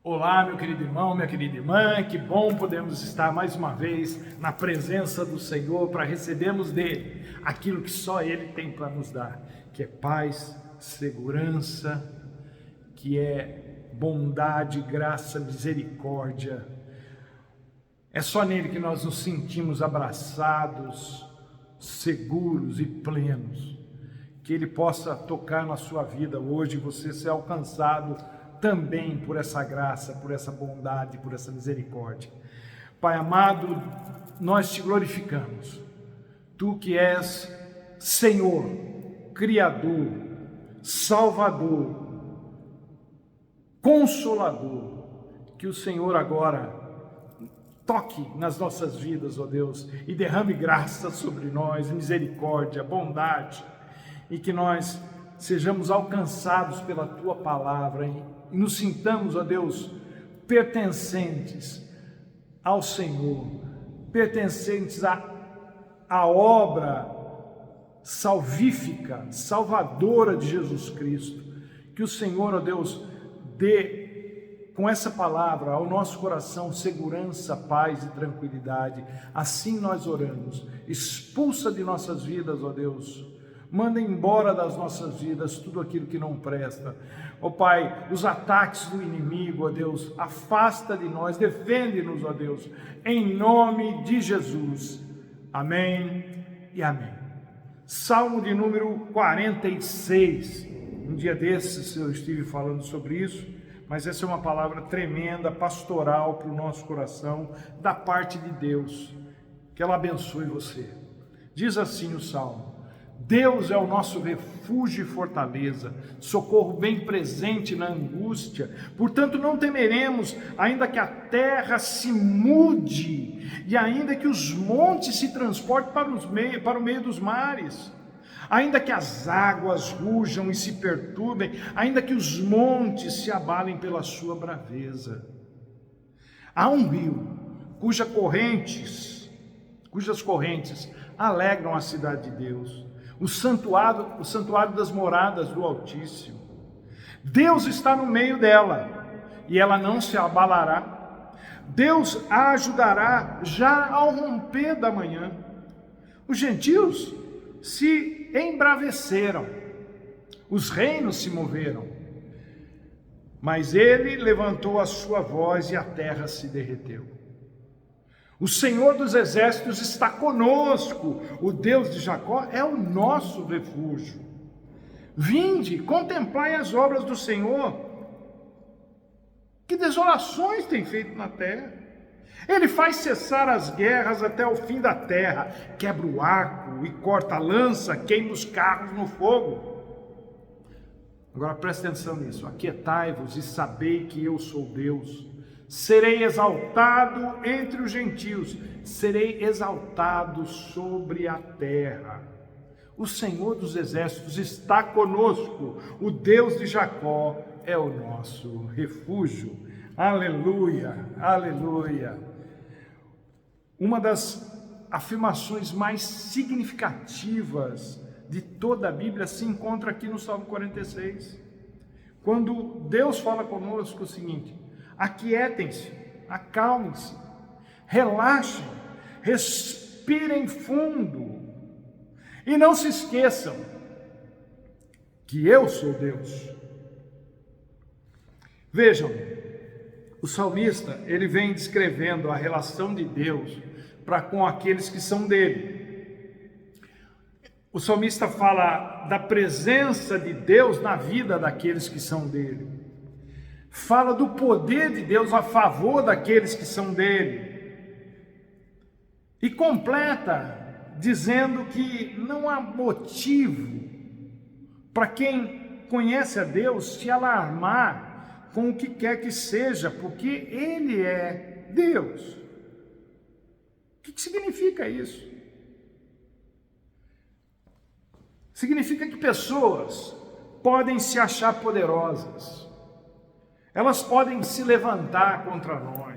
Olá, meu querido irmão, minha querida irmã, que bom podermos estar mais uma vez na presença do Senhor para recebermos dele aquilo que só ele tem para nos dar, que é paz, segurança, que é bondade, graça, misericórdia. É só nele que nós nos sentimos abraçados, seguros e plenos. Que ele possa tocar na sua vida hoje, você ser alcançado também por essa graça, por essa bondade, por essa misericórdia. Pai amado, nós te glorificamos. Tu que és Senhor, Criador, Salvador, Consolador, que o Senhor agora toque nas nossas vidas, ó Deus, e derrame graça sobre nós, misericórdia, bondade, e que nós sejamos alcançados pela Tua palavra e nos sintamos, ó Deus, pertencentes ao Senhor, pertencentes à obra salvífica, salvadora de Jesus Cristo. Que o Senhor, ó Deus, dê com essa palavra ao nosso coração segurança, paz e tranquilidade. Assim nós oramos. Expulsa de nossas vidas, ó Deus, manda embora das nossas vidas tudo aquilo que não presta. Ó Pai, os ataques do inimigo, ó Deus, afasta de nós, defende-nos, ó Deus, em nome de Jesus. Amém e amém. Salmo de número 46. Um dia desses eu estive falando sobre isso, mas essa é uma palavra tremenda, pastoral para o nosso coração, da parte de Deus. Que ela abençoe você. Diz assim o Salmo: Deus é o nosso refúgio e fortaleza, socorro bem presente na angústia. Portanto, não temeremos, ainda que a terra se mude, e ainda que os montes se transportem para o meio dos mares, ainda que as águas rujam e se perturbem, ainda que os montes se abalem pela sua braveza. Há um rio cujas correntes alegram a cidade de Deus, o santuário das moradas do Altíssimo. Deus está no meio dela, e ela não se abalará. Deus a ajudará já ao romper da manhã. Os gentios se embraveceram, os reinos se moveram, mas ele levantou a sua voz e a terra se derreteu. O Senhor dos exércitos está conosco, o Deus de Jacó é o nosso refúgio. Vinde, contemplai as obras do Senhor, que desolações tem feito na terra. Ele faz cessar as guerras até o fim da terra, quebra o arco e corta a lança, queima os carros no fogo. Agora presta atenção nisso: aquietai-vos e sabei que eu sou Deus. Serei exaltado entre os gentios, serei exaltado sobre a terra. O Senhor dos exércitos está conosco, o Deus de Jacó é o nosso refúgio. Aleluia, aleluia. Uma das afirmações mais significativas de toda a Bíblia se encontra aqui no Salmo 46. Quando Deus fala conosco o seguinte: aquietem-se, acalmem-se, relaxem, respirem fundo e não se esqueçam que eu sou Deus. Vejam, o salmista, ele vem descrevendo a relação de Deus para com aqueles que são dele. O salmista fala da presença de Deus na vida daqueles que são dele. Fala do poder de Deus a favor daqueles que são dele. E completa dizendo que não há motivo para quem conhece a Deus se alarmar com o que quer que seja, porque Ele é Deus. O que significa isso? Significa que pessoas podem se achar poderosas. Elas podem se levantar contra nós.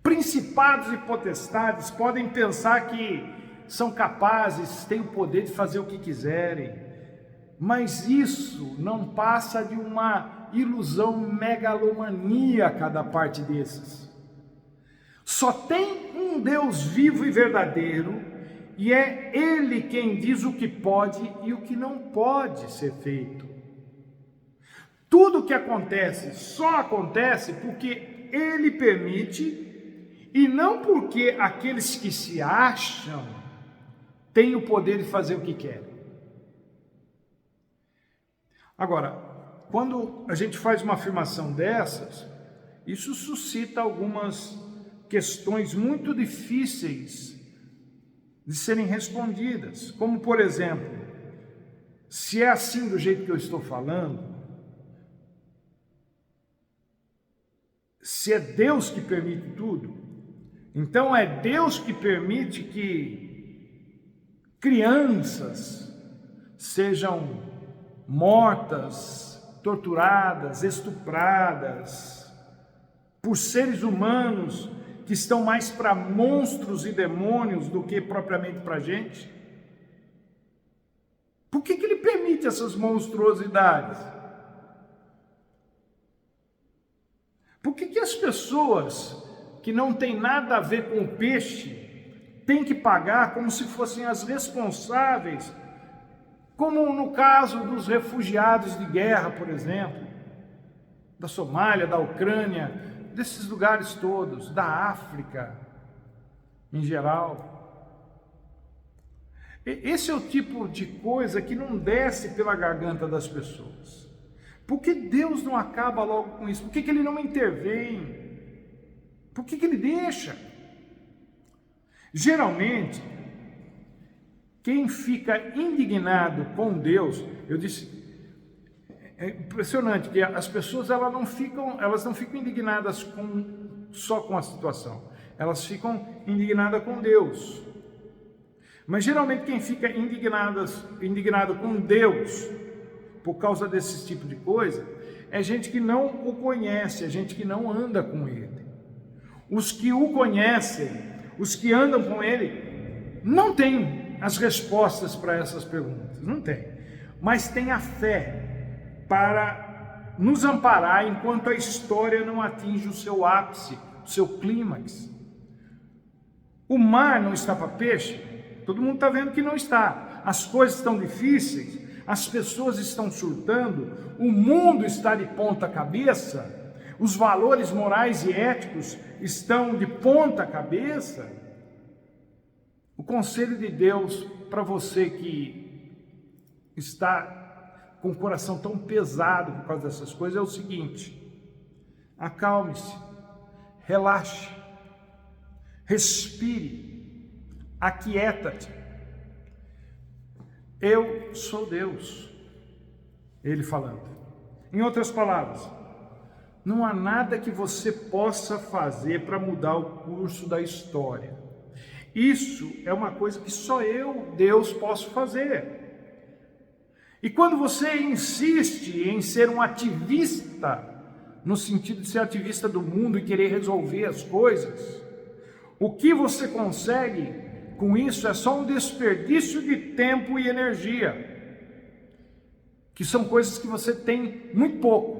Principados e potestades podem pensar que são capazes, têm o poder de fazer o que quiserem. Mas isso não passa de uma ilusão megalomaníaca da parte desses. Só tem um Deus vivo e verdadeiro, e é Ele quem diz o que pode e o que não pode ser feito. Tudo o que acontece só acontece porque Ele permite, e não porque aqueles que se acham têm o poder de fazer o que querem. Agora, quando a gente faz uma afirmação dessas, isso suscita algumas questões muito difíceis de serem respondidas, como por exemplo, se é assim do jeito que eu estou falando, se é Deus que permite tudo, então é Deus que permite que crianças sejam mortas, torturadas, estupradas por seres humanos que estão mais para monstros e demônios do que propriamente para a gente? Por que Ele permite essas monstruosidades? Por que as pessoas que não têm nada a ver com o peixe têm que pagar como se fossem as responsáveis, como no caso dos refugiados de guerra, por exemplo, da Somália, da Ucrânia, desses lugares todos, da África em geral? Esse é o tipo de coisa que não desce pela garganta das pessoas. Por que Deus não acaba logo com isso? Por que Ele não intervém? Por que Ele deixa? Geralmente, quem fica indignado com Deus, eu disse, é impressionante que as pessoas elas não ficam indignadas só com a situação, elas ficam indignadas com Deus. Mas geralmente quem fica indignado com Deus por causa desse tipo de coisa é gente que não o conhece, é gente que não anda com Ele. Os que o conhecem, os que andam com Ele, não têm as respostas para essas perguntas, não tem, mas tem a fé para nos amparar enquanto a história não atinge o seu ápice, o seu clímax. O mar não está para peixe? Todo mundo está vendo que não está. As coisas estão difíceis, as pessoas estão surtando, o mundo está de ponta cabeça, os valores morais e éticos estão de ponta cabeça. O conselho de Deus para você que está com o coração tão pesado por causa dessas coisas é o seguinte: acalme-se, relaxe, respire, aquieta-te. Eu sou Deus, Ele falando. Em outras palavras, não há nada que você possa fazer para mudar o curso da história. Isso é uma coisa que só eu, Deus, posso fazer. E quando você insiste em ser um ativista, no sentido de ser ativista do mundo e querer resolver as coisas, o que você consegue com isso é só um desperdício de tempo e energia, que são coisas que você tem muito pouco.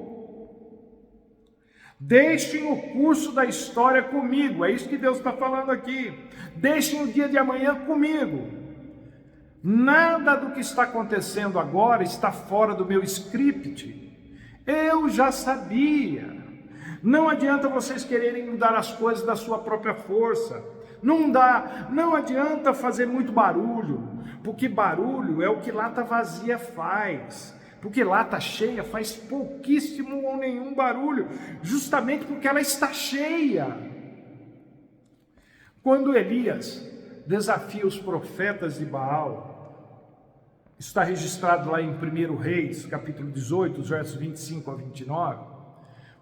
Deixem o curso da história comigo, é isso que Deus está falando aqui. Deixem o dia de amanhã comigo. Nada do que está acontecendo agora está fora do meu script. Eu já sabia. Não adianta vocês quererem mudar as coisas da sua própria força. Não adianta fazer muito barulho, porque barulho é o que lata vazia faz. Porque lata cheia faz pouquíssimo ou nenhum barulho, justamente porque ela está cheia. Quando Elias desafia os profetas de Baal, está registrado lá em 1 Reis, capítulo 18, versos 25 a 29,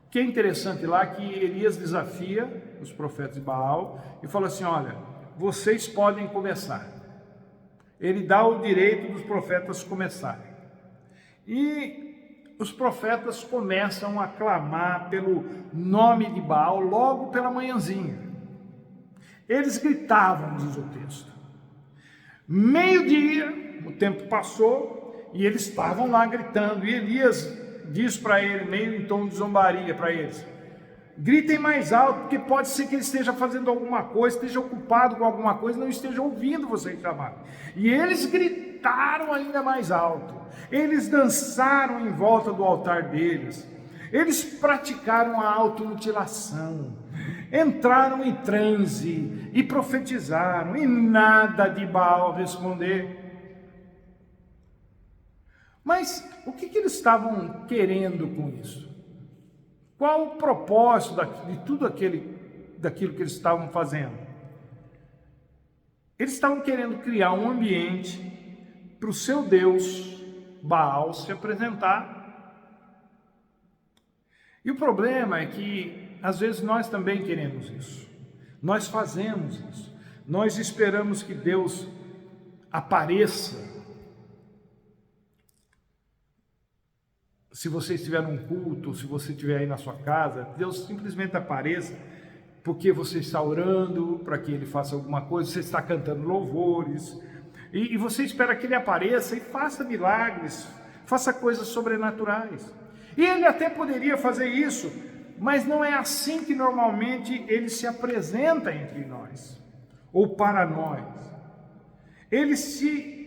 o que é interessante lá é que Elias desafia os profetas de Baal e fala assim: olha, vocês podem começar. Ele dá o direito dos profetas começarem. E os profetas começam a clamar pelo nome de Baal logo pela manhãzinha. Eles gritavam, diz o texto. Meio-dia, o tempo passou, e eles estavam lá gritando, e Elias diz para ele, meio em tom de zombaria para eles: gritem mais alto, porque pode ser que ele esteja fazendo alguma coisa, esteja ocupado com alguma coisa, não esteja ouvindo vocês chamar. E eles gritaram ainda mais alto, eles dançaram em volta do altar deles, eles praticaram a automutilação, entraram em transe e profetizaram, e nada de Baal responder. Mas o que eles estavam querendo com isso? Qual o propósito de tudo daquilo que eles estavam fazendo? Eles estavam querendo criar um ambiente para o seu Deus, Baal, se apresentar. E o problema é que, às vezes, nós também queremos isso. Nós fazemos isso. Nós esperamos que Deus apareça. Se você estiver num culto, se você estiver aí na sua casa, Deus simplesmente apareça porque você está orando para que Ele faça alguma coisa, você está cantando louvores, e você espera que Ele apareça e faça milagres, faça coisas sobrenaturais. E Ele até poderia fazer isso, mas não é assim que normalmente Ele se apresenta entre nós, ou para nós. Ele se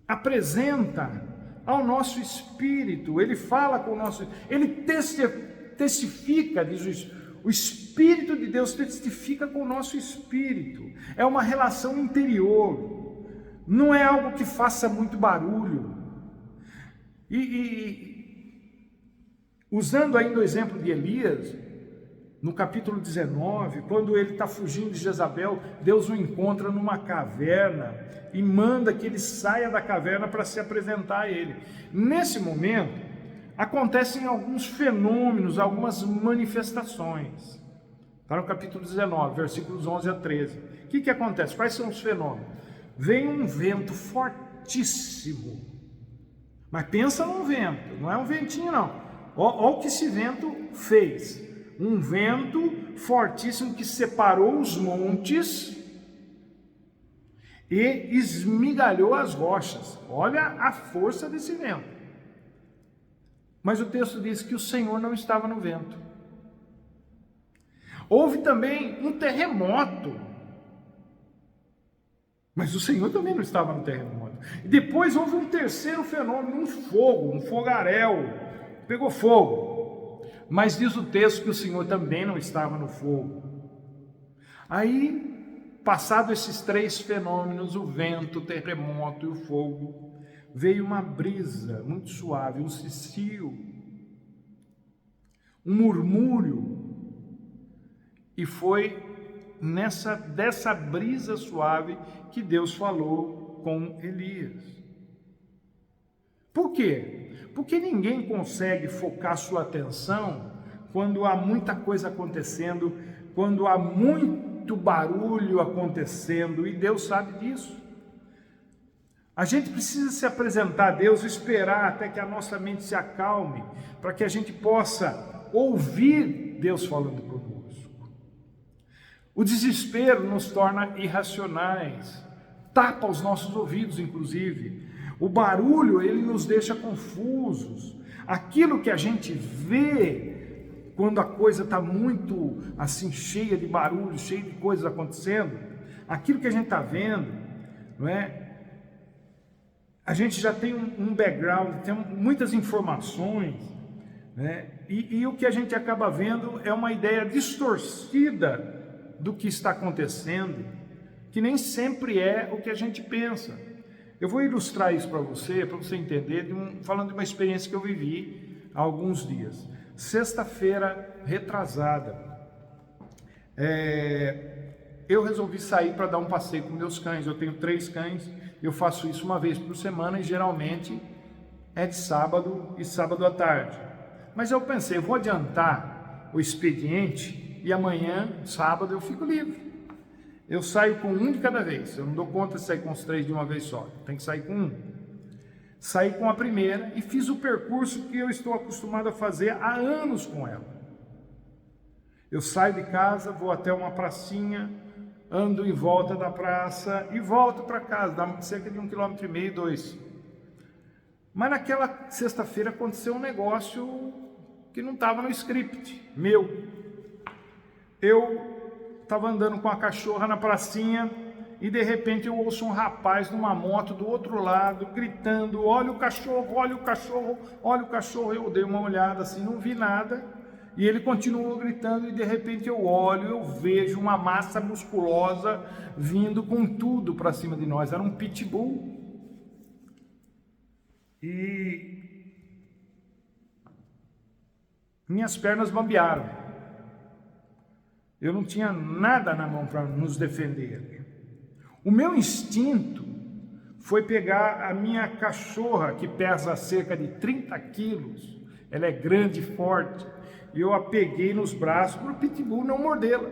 apresenta ao nosso espírito, Ele fala com o nosso, Ele testifica, diz o Espírito de Deus testifica com o nosso espírito. É uma relação interior, não é algo que faça muito barulho. Usando ainda o exemplo de Elias, no capítulo 19, quando ele está fugindo de Jezabel, Deus o encontra numa caverna e manda que ele saia da caverna para se apresentar a ele. Nesse momento, acontecem alguns fenômenos, algumas manifestações. Está no capítulo 19, versículos 11 a 13. O que acontece? Quais são os fenômenos? Vem um vento fortíssimo. Mas pensa num vento, não é um ventinho não. Olha o que esse vento fez. Um vento fortíssimo que separou os montes e esmigalhou as rochas. Olha a força desse vento. Mas o texto diz que o Senhor não estava no vento. Houve também um terremoto. Mas o Senhor também não estava no terremoto. E depois houve um terceiro fenômeno, um fogo, um fogaréu. Pegou fogo. Mas diz o texto que o Senhor também não estava no fogo. Aí, passado esses três fenômenos, o vento, o terremoto e o fogo, veio uma brisa muito suave, um cicio, um murmúrio, e foi dessa brisa suave que Deus falou com Elias. Por quê? Porque ninguém consegue focar sua atenção quando há muita coisa acontecendo, quando há muito barulho acontecendo, e Deus sabe disso. A gente precisa se apresentar a Deus, esperar até que a nossa mente se acalme, para que a gente possa ouvir Deus falando conosco. O desespero nos torna irracionais, tapa os nossos ouvidos, inclusive. O barulho, ele nos deixa confusos. Aquilo que a gente vê, quando a coisa está muito assim, cheia de barulho, cheia de coisas acontecendo, aquilo que a gente está vendo, não é? A gente já tem um background, tem muitas informações, né? E o que a gente acaba vendo é uma ideia distorcida do que está acontecendo, que nem sempre é o que a gente pensa. Eu vou ilustrar isso para você entender, falando de uma experiência que eu vivi há alguns dias. Sexta-feira retrasada, eu resolvi sair para dar um passeio com meus cães. Eu tenho 3 cães, eu faço isso uma vez por semana e geralmente é de sábado e sábado à tarde. Mas eu pensei, eu vou adiantar o expediente e amanhã, sábado, eu fico livre. Eu saio com um de cada vez, eu não dou conta de sair com os 3 de uma vez só, tem que sair com um. Saí com a primeira e fiz o percurso que eu estou acostumado a fazer há anos com ela. Eu saio de casa, vou até uma pracinha, ando em volta da praça e volto para casa, dá cerca de 1,5 km, 2 km. Mas naquela sexta-feira aconteceu um negócio que não estava no script meu. Eu estava andando com a cachorra na pracinha e de repente eu ouço um rapaz numa moto do outro lado gritando: olha o cachorro, olha o cachorro, olha o cachorro. Eu dei uma olhada assim, não vi nada, e ele continuou gritando, e de repente eu olho, eu vejo uma massa musculosa vindo com tudo para cima de nós. Era um pitbull. E minhas pernas bambearam. Eu não tinha nada na mão para nos defender. O meu instinto foi pegar a minha cachorra, que pesa cerca de 30 quilos, ela é grande e forte, e eu a peguei nos braços para o pitbull não mordê-la.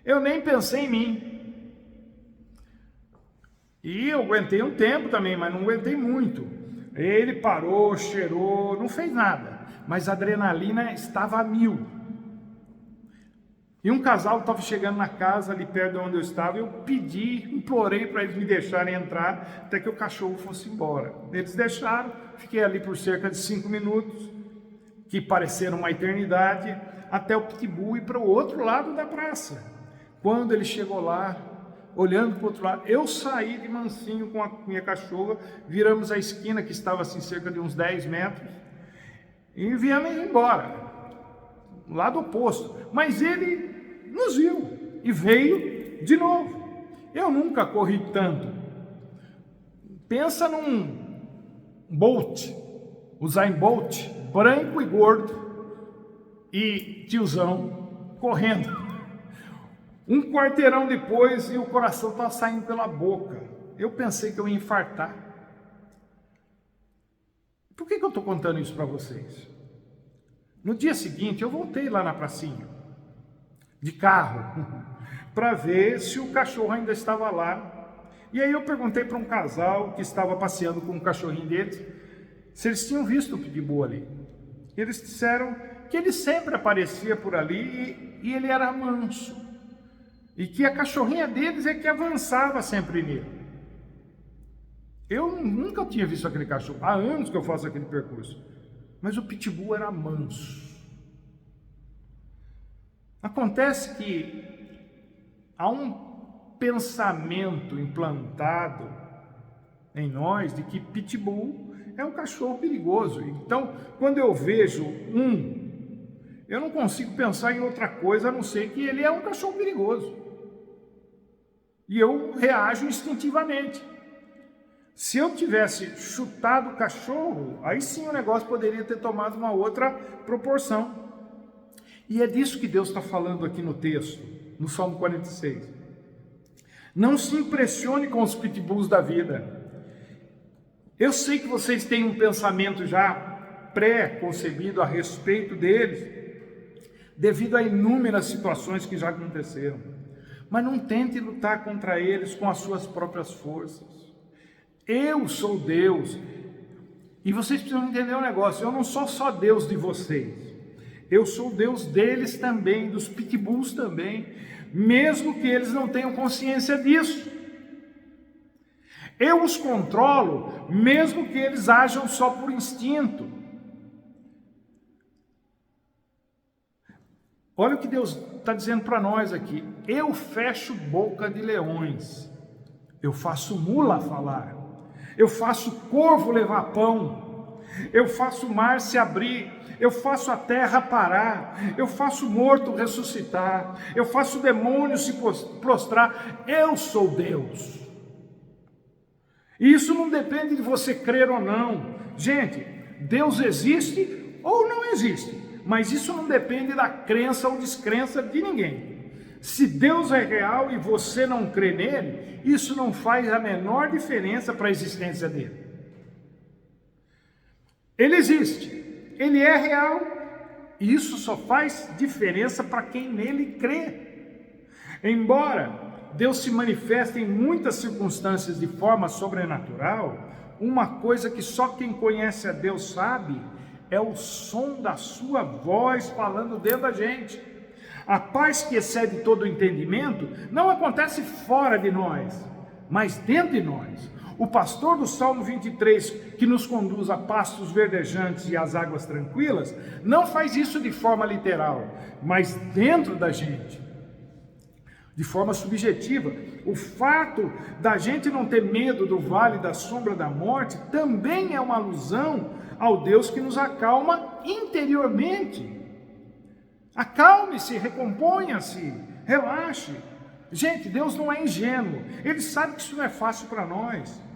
Eu nem pensei em mim. E eu aguentei um tempo também, mas não aguentei muito. Ele parou, cheirou, não fez nada, mas a adrenalina estava a 1000. E um casal estava chegando na casa ali perto de onde eu estava. Eu pedi, implorei para eles me deixarem entrar até que o cachorro fosse embora. Eles deixaram, fiquei ali por cerca de 5 minutos, que pareceram uma eternidade, até o pitbull ir para o outro lado da praça. Quando ele chegou lá, olhando para o outro lado, eu saí de mansinho com a minha cachorra, viramos a esquina, que estava assim cerca de uns 10 metros, e viemos embora, lado oposto. Mas ele nos viu e veio de novo. Eu nunca corri tanto. Pensa num Bolt, Usain Bolt, branco e gordo, e tiozão correndo. Um quarteirão depois e o coração estava saindo pela boca. Eu pensei que eu ia infartar. Por que eu estou contando isso para vocês? No dia seguinte eu voltei lá na pracinha, de carro, para ver se o cachorro ainda estava lá. E aí eu perguntei para um casal que estava passeando com o cachorrinho deles, se eles tinham visto o pitbull ali. Eles disseram que ele sempre aparecia por ali e ele era manso. E que a cachorrinha deles é que avançava sempre nele. Eu nunca tinha visto aquele cachorro, há anos que eu faço aquele percurso. Mas o pitbull era manso. Acontece que há um pensamento implantado em nós de que pitbull é um cachorro perigoso. Então, quando eu vejo eu não consigo pensar em outra coisa a não ser que ele é um cachorro perigoso. E eu reajo instintivamente. Se eu tivesse chutado o cachorro, aí sim o negócio poderia ter tomado uma outra proporção. E é disso que Deus está falando aqui no texto, no Salmo 46. Não se impressione com os pitbulls da vida. Eu sei que vocês têm um pensamento já pré-concebido a respeito deles, devido a inúmeras situações que já aconteceram. Mas não tente lutar contra eles com as suas próprias forças. Eu sou Deus. E vocês precisam entender um negócio. Eu não sou só Deus de vocês. Eu sou Deus deles também, dos pitbulls também. Mesmo que eles não tenham consciência disso. Eu os controlo, mesmo que eles ajam só por instinto. Olha o que Deus está dizendo para nós aqui. Eu fecho boca de leões. Eu faço mula falar. Eu faço corvo levar pão. Eu faço o mar se abrir. Eu faço a terra parar. Eu faço morto ressuscitar. Eu faço o demônio se prostrar. Eu sou Deus. E isso não depende de você crer ou não. Gente, Deus existe ou não existe. Mas isso não depende da crença ou descrença de ninguém. Se Deus é real e você não crê nele, isso não faz a menor diferença para a existência dele. Ele existe, ele é real, e isso só faz diferença para quem nele crê. Embora Deus se manifeste em muitas circunstâncias de forma sobrenatural, uma coisa que só quem conhece a Deus sabe é o som da sua voz falando dentro da gente. A paz que excede todo o entendimento não acontece fora de nós, mas dentro de nós. O pastor do Salmo 23, que nos conduz a pastos verdejantes e às águas tranquilas, não faz isso de forma literal, mas dentro da gente, de forma subjetiva. O fato da gente não ter medo do vale da sombra da morte também é uma alusão ao Deus que nos acalma interiormente. Acalme-se, recomponha-se, relaxe. Gente, Deus não é ingênuo, Ele sabe que isso não é fácil para nós.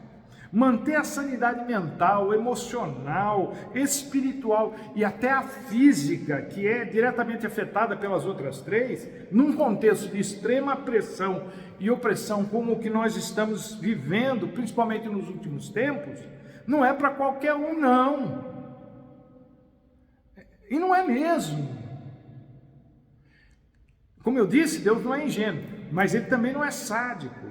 Manter a sanidade mental, emocional, espiritual e até a física, que é diretamente afetada pelas outras três, num contexto de extrema pressão e opressão como o que nós estamos vivendo, principalmente nos últimos tempos, não é para qualquer um, não. E não é mesmo. Como eu disse, Deus não é ingênuo, mas Ele também não é sádico.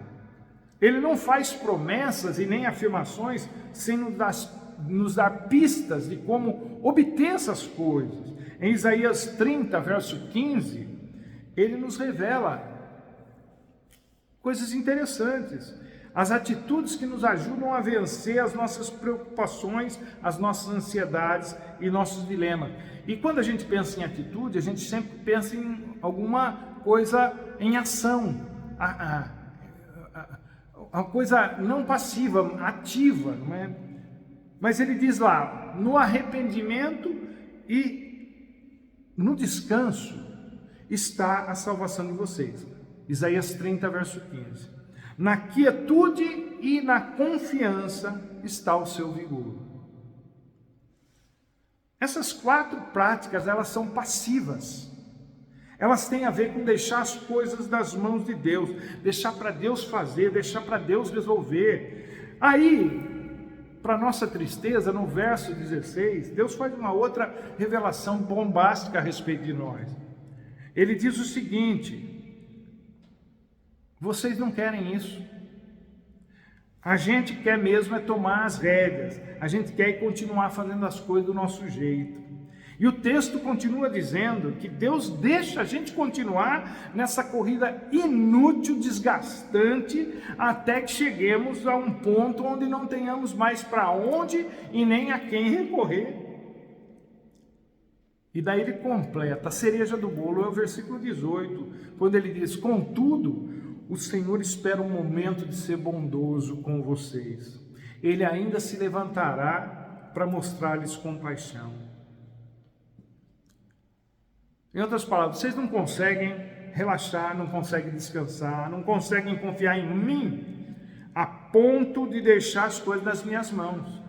Ele não faz promessas e nem afirmações sem nos dar pistas de como obter essas coisas. Em Isaías 30, verso 15, ele nos revela coisas interessantes. As atitudes que nos ajudam a vencer as nossas preocupações, as nossas ansiedades e nossos dilemas. E quando a gente pensa em atitude, a gente sempre pensa em alguma coisa em ação. Uma coisa não passiva, ativa, não é? Mas ele diz lá, no arrependimento e no descanso está a salvação de vocês. Isaías 30, verso 15. Na quietude e na confiança está o seu vigor. Essas 4 práticas, elas são passivas. Elas têm a ver com deixar as coisas das mãos de Deus, deixar para Deus fazer, deixar para Deus resolver. Aí, para nossa tristeza, no verso 16, Deus faz uma outra revelação bombástica a respeito de nós. Ele diz o seguinte: vocês não querem isso. A gente quer mesmo é tomar as rédeas, a gente quer continuar fazendo as coisas do nosso jeito. E o texto continua dizendo que Deus deixa a gente continuar nessa corrida inútil, desgastante, até que cheguemos a um ponto onde não tenhamos mais para onde e nem a quem recorrer. E daí ele completa, a cereja do bolo é o versículo 18, quando ele diz: contudo, o Senhor espera um momento de ser bondoso com vocês. Ele ainda se levantará para mostrar-lhes compaixão. Em outras palavras, vocês não conseguem relaxar, não conseguem descansar, não conseguem confiar em mim, a ponto de deixar as coisas nas minhas mãos.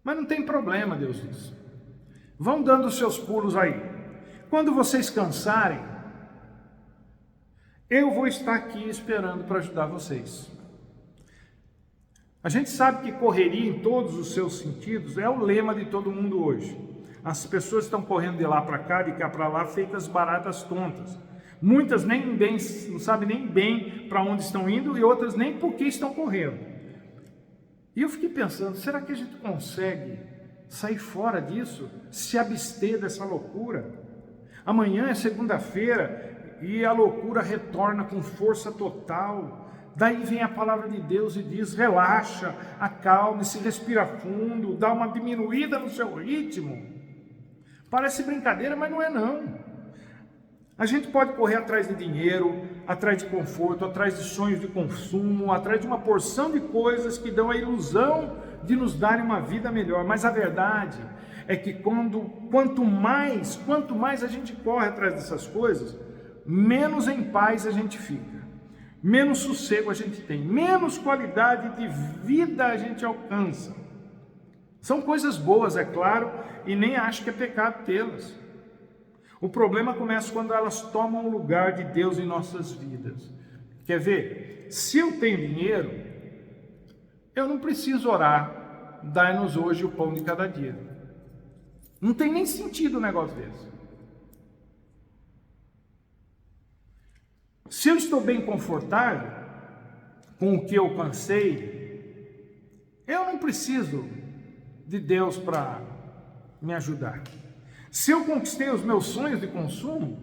Mas não tem problema, Deus diz. Vão dando os seus pulos aí. Quando vocês cansarem, eu vou estar aqui esperando para ajudar vocês. A gente sabe que correria em todos os seus sentidos é o lema de todo mundo hoje. As pessoas estão correndo de lá para cá, de cá para lá, feitas baratas tontas. Muitas nem bem, não sabem nem bem para onde estão indo e outras nem por que estão correndo. E eu fiquei pensando, será que a gente consegue sair fora disso? Se abster dessa loucura? Amanhã é segunda-feira e a loucura retorna com força total. Daí vem a palavra de Deus e diz: relaxa, acalme-se, respira fundo, dá uma diminuída no seu ritmo. Parece brincadeira, mas não é não. A gente pode correr atrás de dinheiro, atrás de conforto, atrás de sonhos de consumo, atrás de uma porção de coisas que dão a ilusão de nos darem uma vida melhor. Mas a verdade é que quanto mais a gente corre atrás dessas coisas, menos em paz a gente fica, menos sossego a gente tem, menos qualidade de vida a gente alcança. São coisas boas, é claro, e nem acho que é pecado tê-las. O problema começa quando elas tomam o lugar de Deus em nossas vidas. Quer ver? Se eu tenho dinheiro, eu não preciso orar, dai-nos hoje o pão de cada dia. Não tem nem sentido um negócio desse. Se eu estou bem confortável com o que eu alcancei, eu não preciso de Deus para me ajudar. Se eu conquistei os meus sonhos de consumo,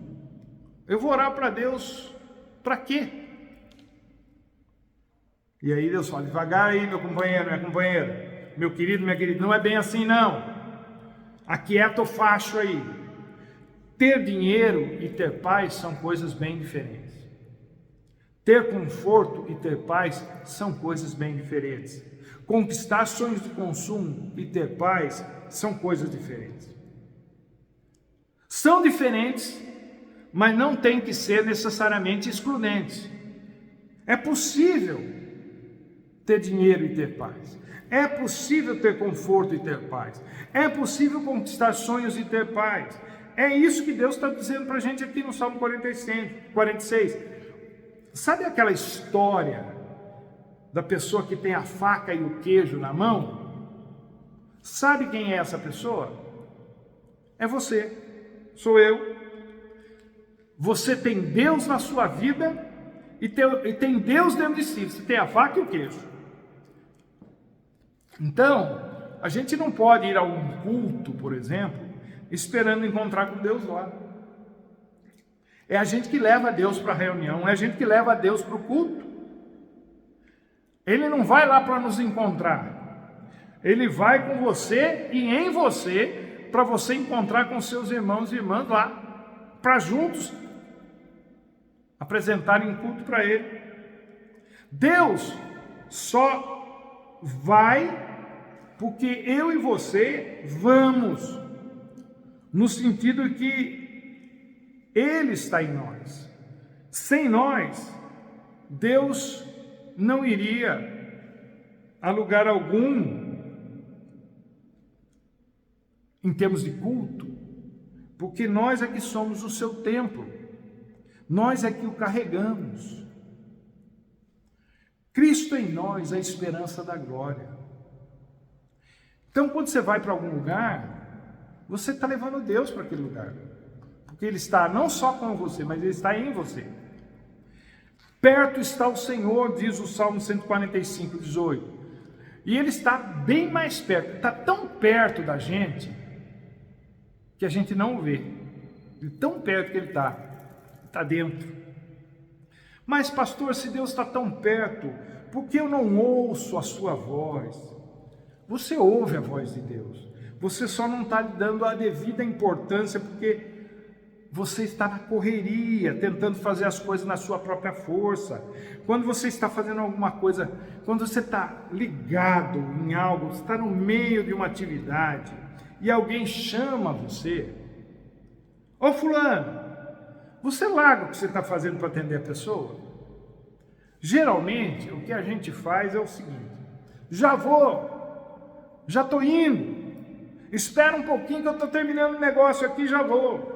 eu vou orar para Deus para quê? E aí Deus fala: devagar aí, meu companheiro, minha companheira, meu querido, minha querida, não é bem assim não. Aquieta o facho aí. Ter dinheiro e ter paz são coisas bem diferentes. Ter conforto e ter paz são coisas bem diferentes. Conquistar sonhos de consumo e ter paz são coisas diferentes. São diferentes, mas não tem que ser necessariamente excludentes. É possível ter dinheiro e ter paz. É possível ter conforto e ter paz. É possível conquistar sonhos e ter paz. É isso que Deus está dizendo para a gente aqui no Salmo 46. Sabe aquela história da pessoa que tem a faca e o queijo na mão? Sabe quem é essa pessoa? É você, sou eu. Você tem Deus na sua vida e tem Deus dentro de si. Você tem a faca e o queijo. Então, a gente não pode ir a um culto, por exemplo, esperando encontrar com Deus lá. É a gente que leva Deus para a reunião, é a gente que leva Deus para o culto. Ele não vai lá para nos encontrar. Ele vai com você e em você, para você encontrar com seus irmãos e irmãs lá, para juntos apresentarem culto para Ele. Deus só vai porque eu e você vamos, no sentido que Ele está em nós. Sem nós, Deus não iria a lugar algum em termos de culto, porque nós é que somos o seu templo, nós é que o carregamos. Cristo em nós é a esperança da glória. Então, quando você vai para algum lugar, você está levando Deus para aquele lugar, porque Ele está não só com você, mas Ele está em você. Perto está o Senhor, diz o Salmo 145, 18. E Ele está bem mais perto, está tão perto da gente, que a gente não o vê. De tão perto que Ele está dentro. Mas pastor, se Deus está tão perto, por que eu não ouço a sua voz? Você ouve a voz de Deus, você só não está lhe dando a devida importância, porque você está na correria, tentando fazer as coisas na sua própria força. Quando você está fazendo alguma coisa, quando você está ligado em algo, você está no meio de uma atividade, e alguém chama você: ô fulano, você larga o que você está fazendo para atender a pessoa? Geralmente, o que a gente faz é o seguinte: já estou indo, espera um pouquinho que eu estou terminando o negócio aqui, já vou.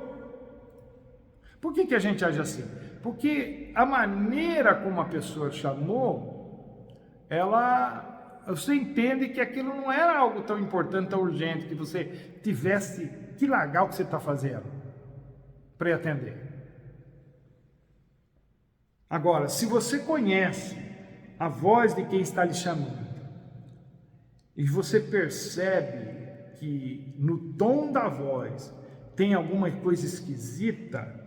Por que a gente age assim? Porque a maneira como a pessoa chamou, você entende que aquilo não era algo tão importante, tão urgente, que você tivesse que largar o que você está fazendo para ir atender. Agora, se você conhece a voz de quem está lhe chamando, e você percebe que no tom da voz tem alguma coisa esquisita,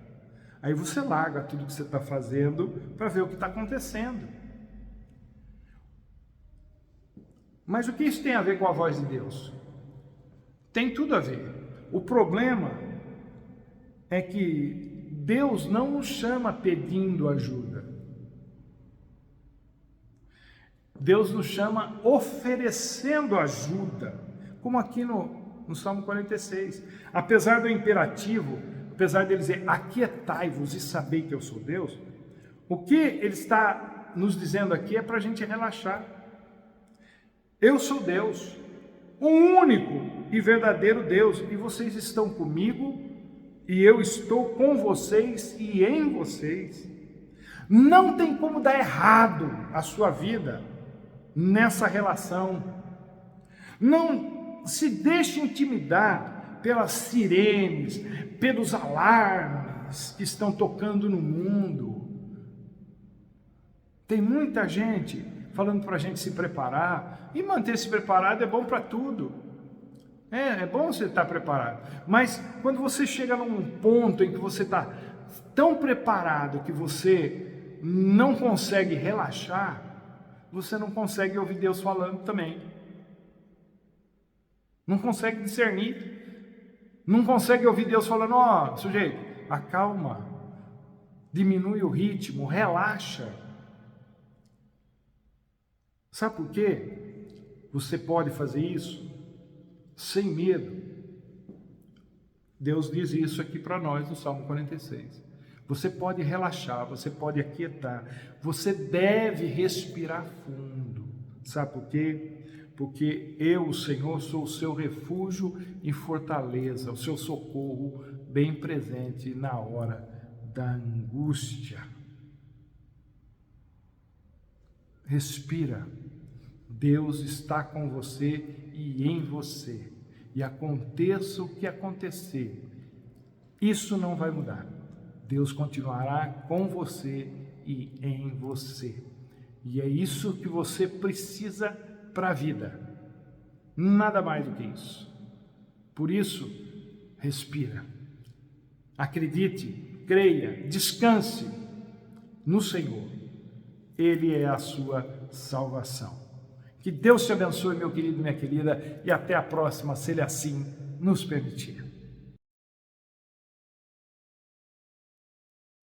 aí você larga tudo que você está fazendo para ver o que está acontecendo. Mas o que isso tem a ver com a voz de Deus? Tem tudo a ver. O problema é que Deus não nos chama pedindo ajuda. Deus nos chama oferecendo ajuda, como aqui no Salmo 46. Apesar do imperativo, apesar dele dizer: aquietai-vos e sabei que eu sou Deus, o que ele está nos dizendo aqui é para a gente relaxar. Eu sou Deus, o único e verdadeiro Deus, e vocês estão comigo, e eu estou com vocês e em vocês. Não tem como dar errado a sua vida nessa relação. Não se deixe intimidar pelas sirenes, pelos alarmes que estão tocando no mundo. Tem muita gente falando para a gente se preparar, e manter-se preparado é bom para tudo. É bom você estar preparado, mas quando você chega num ponto em que você está tão preparado que você não consegue relaxar, você não consegue ouvir Deus falando também. Não consegue discernir. Não consegue ouvir Deus falando: ó, sujeito, acalma, diminui o ritmo, relaxa. Sabe por quê? Você pode fazer isso sem medo. Deus diz isso aqui para nós no Salmo 46. Você pode relaxar, você pode aquietar, você deve respirar fundo. Sabe por quê? Porque eu, o Senhor, sou o seu refúgio e fortaleza, o seu socorro bem presente na hora da angústia. Respira. Deus está com você e em você. E aconteça o que acontecer, isso não vai mudar. Deus continuará com você e em você. E é isso que você precisa para a vida. Nada mais do que isso. Por isso, respira. Acredite, creia, descanse no Senhor. Ele é a sua salvação. Que Deus te abençoe, meu querido e minha querida, e até a próxima, se Ele assim nos permitir.